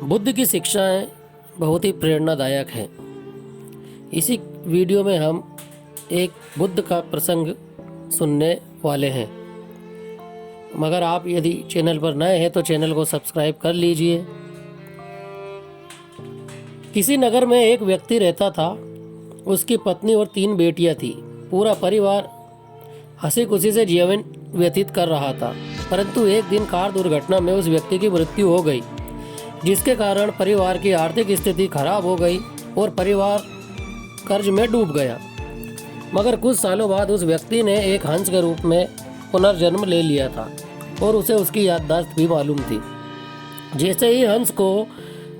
बुद्ध की शिक्षाएं बहुत ही प्रेरणादायक हैं। इसी वीडियो में हम एक बुद्ध का प्रसंग सुनने वाले हैं। मगर आप यदि चैनल पर नए हैं तो चैनल को सब्सक्राइब कर लीजिए। किसी नगर में एक व्यक्ति रहता था। उसकी पत्नी और 3 बेटियां थी। पूरा परिवार हंसी खुशी से जीवन व्यतीत कर रहा था। परंतु एक दिन कार दुर्घटना में उस व्यक्ति की मृत्यु हो गई, जिसके कारण परिवार की आर्थिक स्थिति खराब हो गई और परिवार कर्ज में डूब गया। मगर कुछ सालों बाद उस व्यक्ति ने एक हंस के रूप में पुनर्जन्म ले लिया था और उसे उसकी याददाश्त भी मालूम थी। जैसे ही हंस को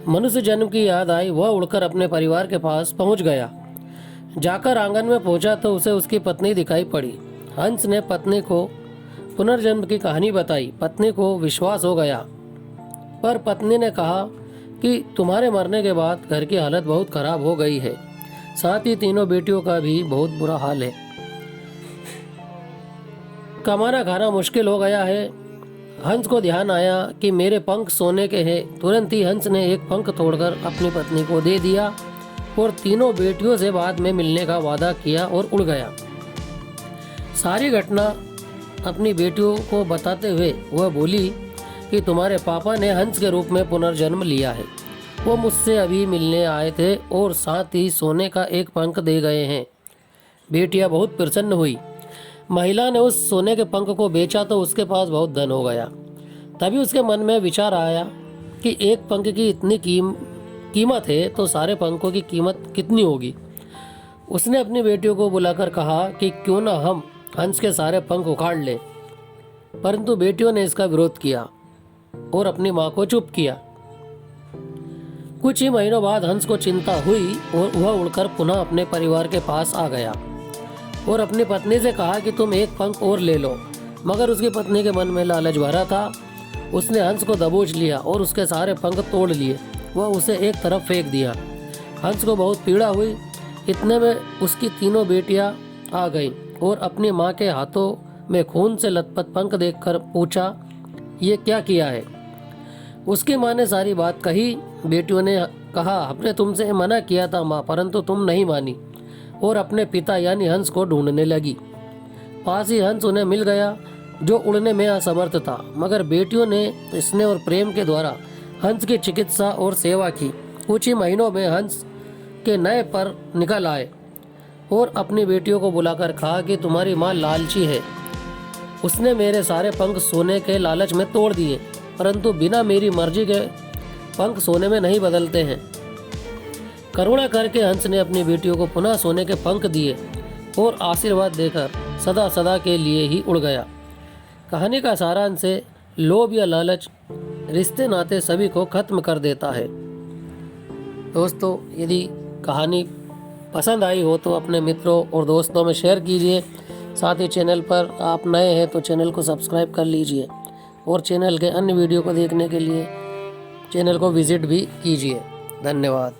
मनुष्य जन्म की याद आई, वह उड़कर अपने परिवार के पास पहुंच गया। जाकर आंगन में पहुंचा तो उसे उसकी पत्नी दिखाई पड़ी। हंस ने पत्नी को पुनर्जन्म की कहानी बताई। पत्नी को विश्वास हो गया, पर पत्नी ने कहा कि तुम्हारे मरने के बाद घर की हालत बहुत खराब हो गई है, साथ ही तीनों बेटियों का भी बहुत बुरा हाल है। कमाना खाना मुश्किल हो गया है। हंस को ध्यान आया कि मेरे पंख सोने के हैं। तुरंत ही हंस ने एक पंख तोड़कर अपनी पत्नी को दे दिया और तीनों बेटियों से बाद में मिलने का वादा किया और उड़ गया। सारी घटना अपनी बेटियों को बताते हुए वह बोली कि तुम्हारे पापा ने हंस के रूप में पुनर्जन्म लिया है। वो मुझसे अभी मिलने आए थे और साथ ही सोने का एक पंख दे गए हैं। बेटियां बहुत प्रसन्न हुई। महिला ने उस सोने के पंख को बेचा तो उसके पास बहुत धन हो गया। तभी उसके मन में विचार आया कि एक पंख की इतनी कीमत है तो सारे पंखों की कीमत कितनी होगी। उसने अपनी बेटियों को बुलाकर कहा कि क्यों ना हम हंस के सारे पंख उखाड़ लें। परंतु बेटियों ने इसका विरोध किया और अपनी माँ को चुप किया। कुछ ही महीनों बाद हंस को चिंता हुई और वह उड़कर पुनः अपने परिवार के पास आ गया और अपनी पत्नी से कहा कि तुम एक पंख और ले लो। मगर उसकी पत्नी के मन में लालच भरा था। उसने हंस को दबोच लिया और उसके सारे पंख तोड़ लिए। वह उसे एक तरफ फेंक दिया। हंस को बहुत पीड़ा हुई। इतने में उसकी तीनों बेटियां आ गईं और अपनी माँ के हाथों में खून से लथपथ पंख देखकर पूछा, ये क्या किया है? उसकी माँ ने सारी बात कही। बेटियों ने कहा, हमने तुमसे मना किया था माँ, परंतु तुम नहीं मानी, और अपने पिता यानी हंस को ढूंढने लगी। पास ही हंस उन्हें मिल गया, जो उड़ने में असमर्थ था। मगर बेटियों ने स्नेह और प्रेम के द्वारा हंस की चिकित्सा और सेवा की। कुछ ही महीनों में हंस के नए पर निकल आए और अपनी बेटियों को बुलाकर कहा कि तुम्हारी माँ लालची है। उसने मेरे सारे पंख सोने के लालच में तोड़ दिए, परंतु बिना मेरी मर्जी के पंख सोने में नहीं बदलते हैं। करुणा करके हंस ने अपनी बेटियों को पुनः सोने के पंख दिए और आशीर्वाद देकर सदा सदा के लिए ही उड़ गया। कहानी का सारांश है, लोभ या लालच रिश्ते नाते सभी को खत्म कर देता है। दोस्तों, यदि कहानी पसंद आई हो तो अपने मित्रों और दोस्तों में शेयर कीजिए। साथ ही चैनल पर आप नए हैं तो चैनल को सब्सक्राइब कर लीजिए और चैनल के अन्य वीडियो को देखने के लिए चैनल को विजिट भी कीजिए। धन्यवाद।